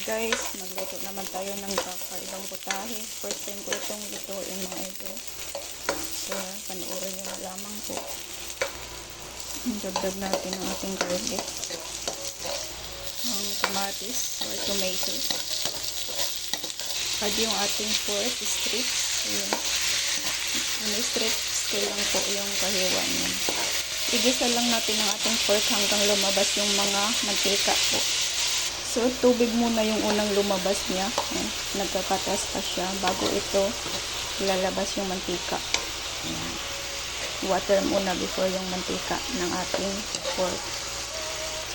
Guys, magluto naman tayo ng kakaibang putahe. First time ko itong lutuin mga ito. Kaya panoorin nyo na lamang po. Dagdag natin ang ating garlic. Ang kamatis or tomato. Add yung ating pork strips. Ayan. Strips ko lang po yung kahiwa niyan. Igisa lang natin ang ating pork hanggang lumabas yung mga mantika po. So, tubig muna yung unang lumabas niya. Nagkakatas pa siya bago ito lalabas yung mantika. Water muna before yung mantika ng ating pork.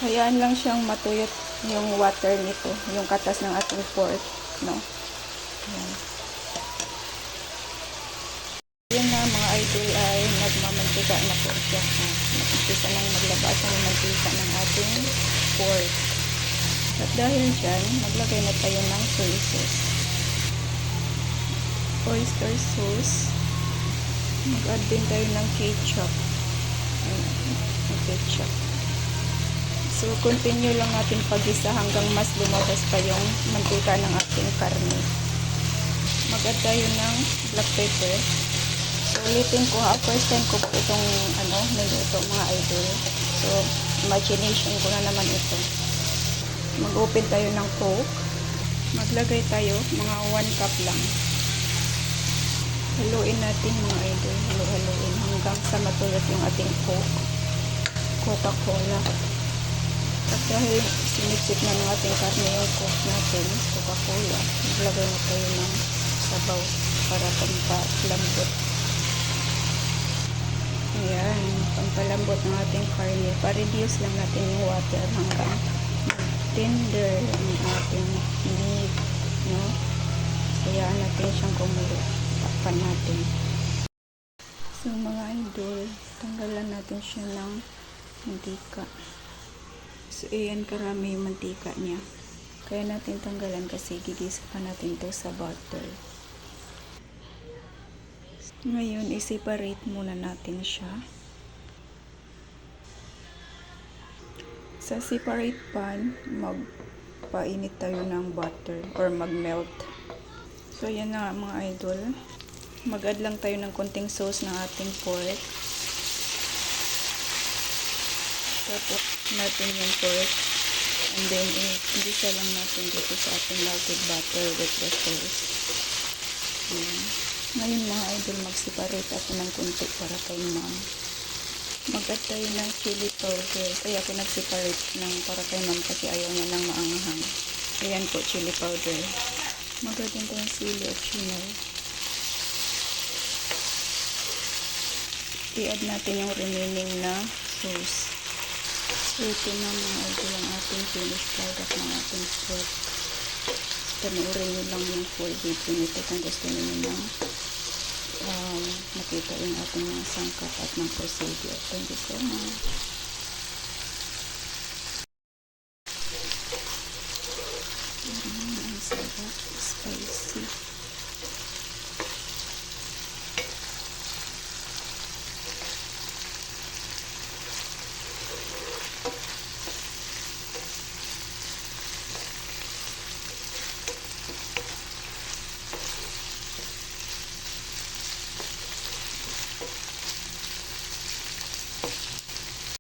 Hayaan lang siyang matuyot yung water nito, yung katas ng ating pork, no? Ayan. Yan na mga idol ay nagmamantika na po siya. Nag-umpisa nang maglabas ang mantika ng ating pork. At dahil dyan, maglagay na tayo ng soy sauce. Oyster sauce. Mag-add din tayo ng ketchup. Ketchup. So, continue lang natin pag-isa hanggang mas lumabas pa yung mantika ng ating karne. Mag-add tayo ng black pepper. So, ulitin ko ha. First time ko po itong niluto mga idol. So, imagination ko na naman ito. Mag-open tayo ng coke. Maglagay tayo mga 1 cup lang. Haluin natin mga idol. Haluin hanggang sa matulot yung ating coke. Coca-Cola. At dahil sinipsip na ng ating karne yung coke natin, Coca-Cola, maglagay na tayo ng sabaw para pampalambot. Ayan, pampalambot ng ating karne. Pa-reduce lang natin yung water hanggang tender ang ating meat, no? Hayaan natin siyang kumulo. Takpan natin. So mga idol, tanggalan natin siya ng mantika. So ayan, karami yung mantika niya. Kaya natin tanggalan kasi gigisa pa natin to sa butter. Ngayon, i-separate muna natin siya. Sa separate pan, magpainit tayo ng butter or mag-melt. So, yan na mga idol. Mag-add lang tayo ng konting sauce ng ating pork. Tapos natin yung pork. And then, igisa lang natin dito sa ating melted butter with the sauce. Ngayon mga idol, mag-separate ako ng konti para kay ma'am. Mag-add tayo ng chili powder. Kaya ako nag-separate ng para kay ma'am kasi ayaw niya ng maanghang. Ayan po, chili powder. Mag-add din tayong sili optional. I-add natin yung remaining na sauce. So, ito na mga idol ang ating finished product ng ating pork. Panoorin nyo lang yung full video nito kung gusto niyo ng makita yung ating mga sangkap at mga procedure. Thank you so much.